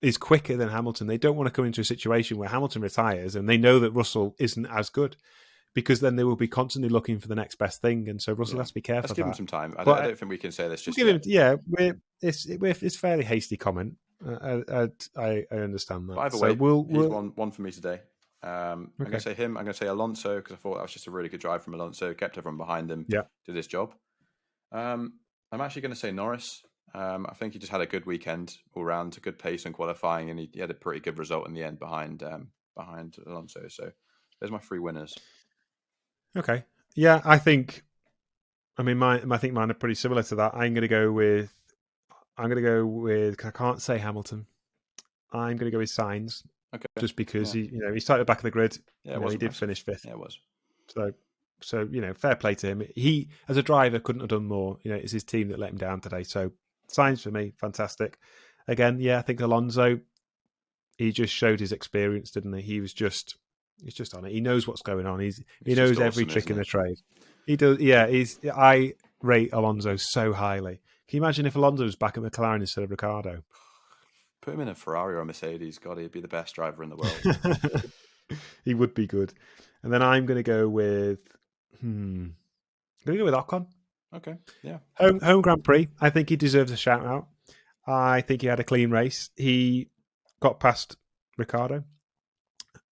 is quicker than Hamilton. They don't want to come into a situation where Hamilton retires and they know that Russell isn't as good, because then they will be constantly looking for the next best thing. And so Russell has to be careful. Let's give him some time. I But don't think we can say this just we'll yet. give him. It's fairly hasty comment. I understand that. But either So way, he's one for me today. I'm Okay. going to say him. I'm going to say Alonso, because I thought that was just a really good drive from Alonso. Kept everyone behind him. Yeah. Did his job. I'm actually going to say Norris. I think he just had a good weekend all round, a good pace in qualifying, and he had a pretty good result in the end behind Alonso. So there's my 3 winners. Okay. Yeah, I think. I mean, I think mine are pretty similar to that. I'm going to go with. I can't say Hamilton. I'm going to go with Sainz. Okay. Just because he started back of the grid. Yeah, he did finish 5th. Yeah, it was. So fair play to him. He, as a driver, couldn't have done more. It's his team that let him down today. So Sainz for me, fantastic. Again, yeah, I think Alonso. He just showed his experience, didn't he? He's just on it. He knows what's going on. He knows every trick in the trade. He does. Yeah, I rate Alonso so highly. Can you imagine if Alonso was back at McLaren instead of Ricciardo? Put him in a Ferrari or a Mercedes. God, he'd be the best driver in the world. He would be good. And then I'm going to go with. I'm going to go with Ocon. Okay, yeah. Home Grand Prix. I think he deserves a shout out. I think he had a clean race. He got past Ricciardo.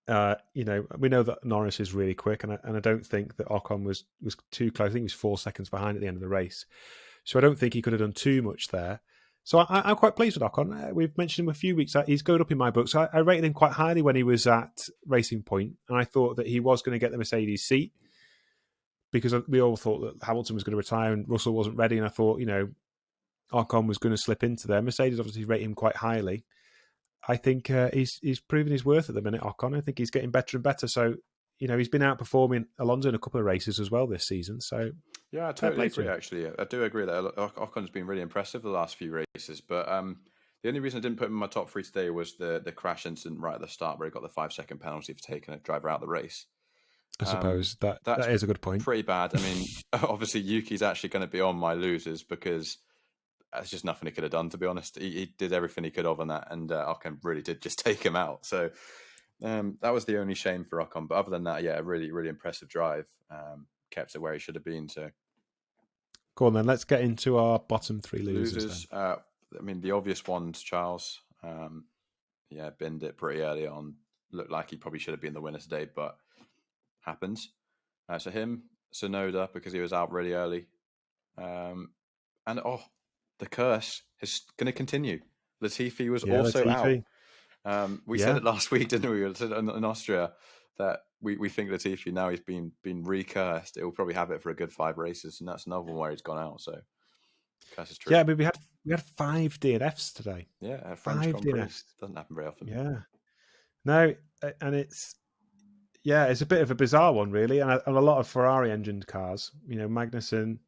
We know that Norris is really quick, and I don't think that Ocon was too close. I think he was 4 seconds behind at the end of the race. So I don't think he could have done too much there. So I'm quite pleased with Ocon. We've mentioned him a few weeks. He's going up in my book. So I rated him quite highly when he was at Racing Point, and I thought that he was going to get the Mercedes seat, because we all thought that Hamilton was going to retire and Russell wasn't ready. And I thought, Ocon was going to slip into there. Mercedes obviously rate him quite highly. I think he's proven his worth at the minute, Ocon. I think he's getting better and better. So, he's been outperforming Alonso in a couple of races as well this season. So, yeah, I totally agree, actually. I do agree that Ocon's been really impressive the last few races. But the only reason I didn't put him in my top 3 today was the crash incident right at the start, where he got the 5-second penalty for taking a driver out of the race. I suppose that is a good point. Pretty bad. I mean, obviously Yuki's actually going to be on my losers, because that's just nothing he could have done, to be honest. He did everything he could have on that, and Ocon really did just take him out. So that was the only shame for Ocon. But other than that, yeah, a really, really impressive drive. Kept it where he should have been. So, go on then. Let's get into our bottom 3 losers. I mean, the obvious ones, Charles. Binned it pretty early on. Looked like he probably should have been the winner today, but happens. So him, Tsunoda, because he was out really early. The curse is going to continue. Latifi was also Latifi. out. We said it last week, didn't we? In Austria, that we think Latifi, now he's been recursed. It will probably have it for a good 5 races, and that's another one where he's gone out. So curse is true. Yeah, but we had 5 DNFs today. Yeah, French 5 Grand Prix. DNFs. Doesn't happen very often. Yeah. No, and it's a bit of a bizarre one, really, and a lot of Ferrari engined cars. Magnussen,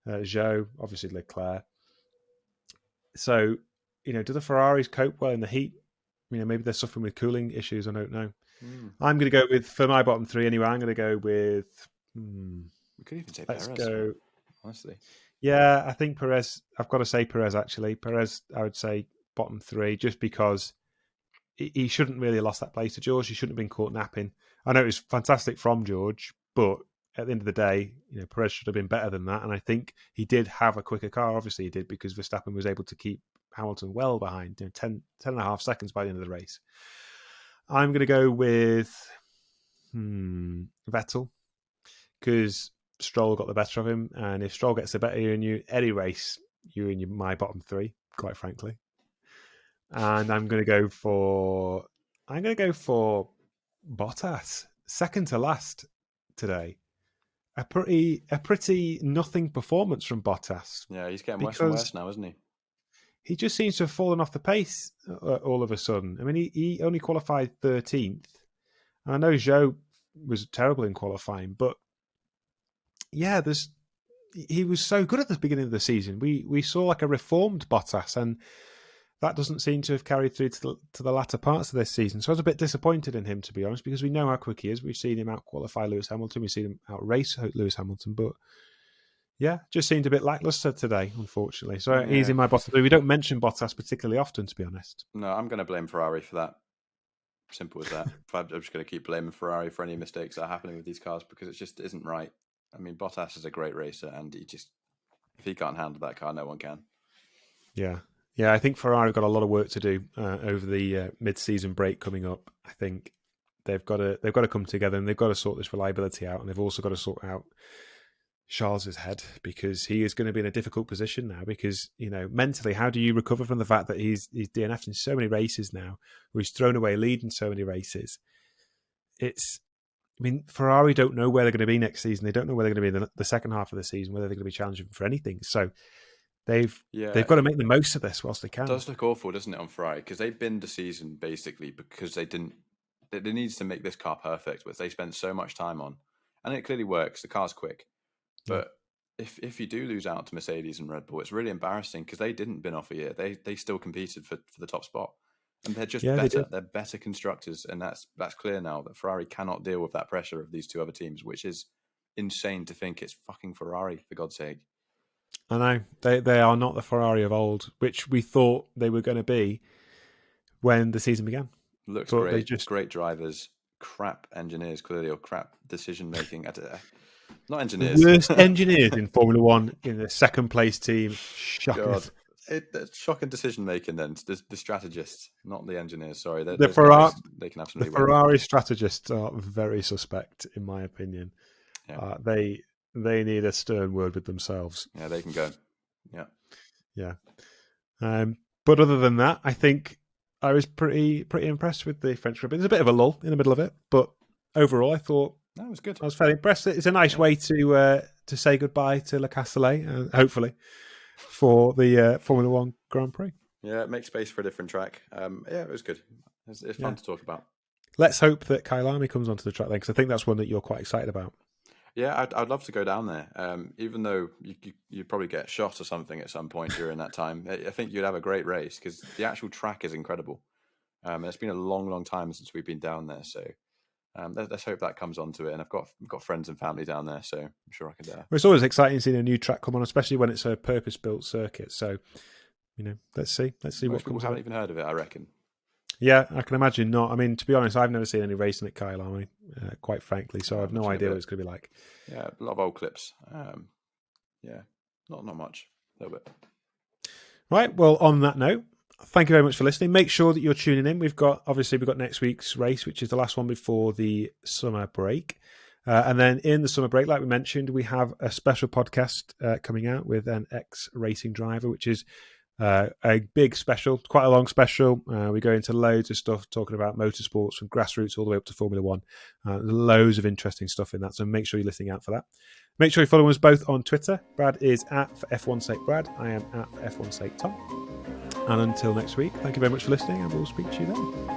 Zhou, obviously Leclerc. So, do the Ferraris cope well in the heat? Maybe they're suffering with cooling issues. I don't know. I'm going to go with, for my bottom 3 anyway, I'm going to go with... We could even say Perez. Honestly. Yeah, I think Perez... I've got to say Perez, actually. Perez, I would say bottom 3, just because he shouldn't really have lost that place to George. He shouldn't have been caught napping. I know it was fantastic from George, but at the end of the day, Perez should have been better than that. And I think he did have a quicker car. Obviously, he did, because Verstappen was able to keep Hamilton well behind, 10 and a half seconds by the end of the race. I'm going to go with Vettel, because Stroll got the better of him. And if Stroll gets the better in you, any race, you're in my bottom 3, quite frankly. And I'm going to go for Bottas, second to last today. A pretty nothing performance from Bottas. Yeah, he's getting worse and worse now, isn't he? He just seems to have fallen off the pace all of a sudden. I mean, he only qualified 13th. And I know Zhou was terrible in qualifying, but yeah, he was so good at the beginning of the season. We saw like a reformed Bottas, and that doesn't seem to have carried through to the latter parts of this season. So I was a bit disappointed in him, to be honest, because we know how quick he is. We've seen him out-qualify Lewis Hamilton. We've seen him out-race Lewis Hamilton. But, yeah, just seemed a bit lacklustre today, unfortunately. So he's in my bottom three. We don't mention Bottas particularly often, to be honest. No, I'm going to blame Ferrari for that. Simple as that. I'm just going to keep blaming Ferrari for any mistakes that are happening with these cars because it just isn't right. I mean, Bottas is a great racer, and if he can't handle that car, no one can. Yeah. Yeah, I think Ferrari have got a lot of work to do over the mid-season break coming up. I think they've got to come together, and they've got to sort this reliability out, and they've also got to sort out Charles's head, because he is going to be in a difficult position now, because, you know, mentally, how do you recover from the fact that he's DNF'd in so many races now, where he's thrown away a lead in so many races? Ferrari don't know where they're going to be next season. They don't know where they're going to be in the second half of the season, whether they're going to be challenging for anything. So they've got to make the most of this whilst they can. It does look awful, doesn't it, on Ferrari? Because they binned the season basically because they needs to make this car perfect, which they spent so much time on. And it clearly works. The car's quick. But if you do lose out to Mercedes and Red Bull, it's really embarrassing because they didn't bin off a year. They still competed for the top spot. And they're just better. They're better constructors. And that's clear now that Ferrari cannot deal with that pressure of these two other teams, which is insane to think it's fucking Ferrari, for God's sake. I know. They are not the Ferrari of old, which we thought they were going to be when the season began. Looks great. Great drivers, crap engineers, clearly, or crap decision-making. Not engineers. The worst engineers in Formula One in the second place team. Shocking. God. Shocking decision making. Then the strategists, not the engineers. Sorry, they can have some. The Ferrari strategists are very suspect, in my opinion. Yeah. They need a stern word with themselves. Yeah, they can go. Yeah. But other than that, I think I was pretty impressed with the French Grand Prix. There's a bit of a lull in the middle of it, but overall, I thought that was good. I was fairly impressed. It's a nice way to say goodbye to Le Castellet, hopefully, for the Formula One Grand Prix. Yeah, it makes space for a different track. It was good. It's fun to talk about. Let's hope that Kyalami comes onto the track then, because I think that's one that you're quite excited about. Yeah, I'd love to go down there. Even though you'd probably get shot or something at some point during that time, I think you'd have a great race because the actual track is incredible. It's been a long, long time since we've been down there, so let's hope that comes onto it. And I've got friends and family down there, so I'm sure I could. Well, it's always exciting seeing a new track come on, especially when it's a purpose-built circuit. So, let's see Most what people comes. Haven't even heard of it, I reckon. Yeah, I can imagine not. I mean, to be honest, I've never seen any racing at Kyalami, quite frankly, so I have no idea what it's going to be like. Yeah, a lot of old clips. Not much, a little bit. Right, well, on that note, thank you very much for listening. Make sure that you're tuning in. We've got next week's race, which is the last one before the summer break. And then in the summer break, like we mentioned, we have a special podcast coming out with an ex-racing driver, which is a big special, quite a long special. We go into loads of stuff talking about motorsports from grassroots all the way up to Formula One. Loads of interesting stuff in that, so make sure you're listening out for that. Make sure you follow us both on Twitter. Brad is at for F1 Sake Brad. I am at for F1 Sake Tom. And until next week, thank you very much for listening, and we'll speak to you then.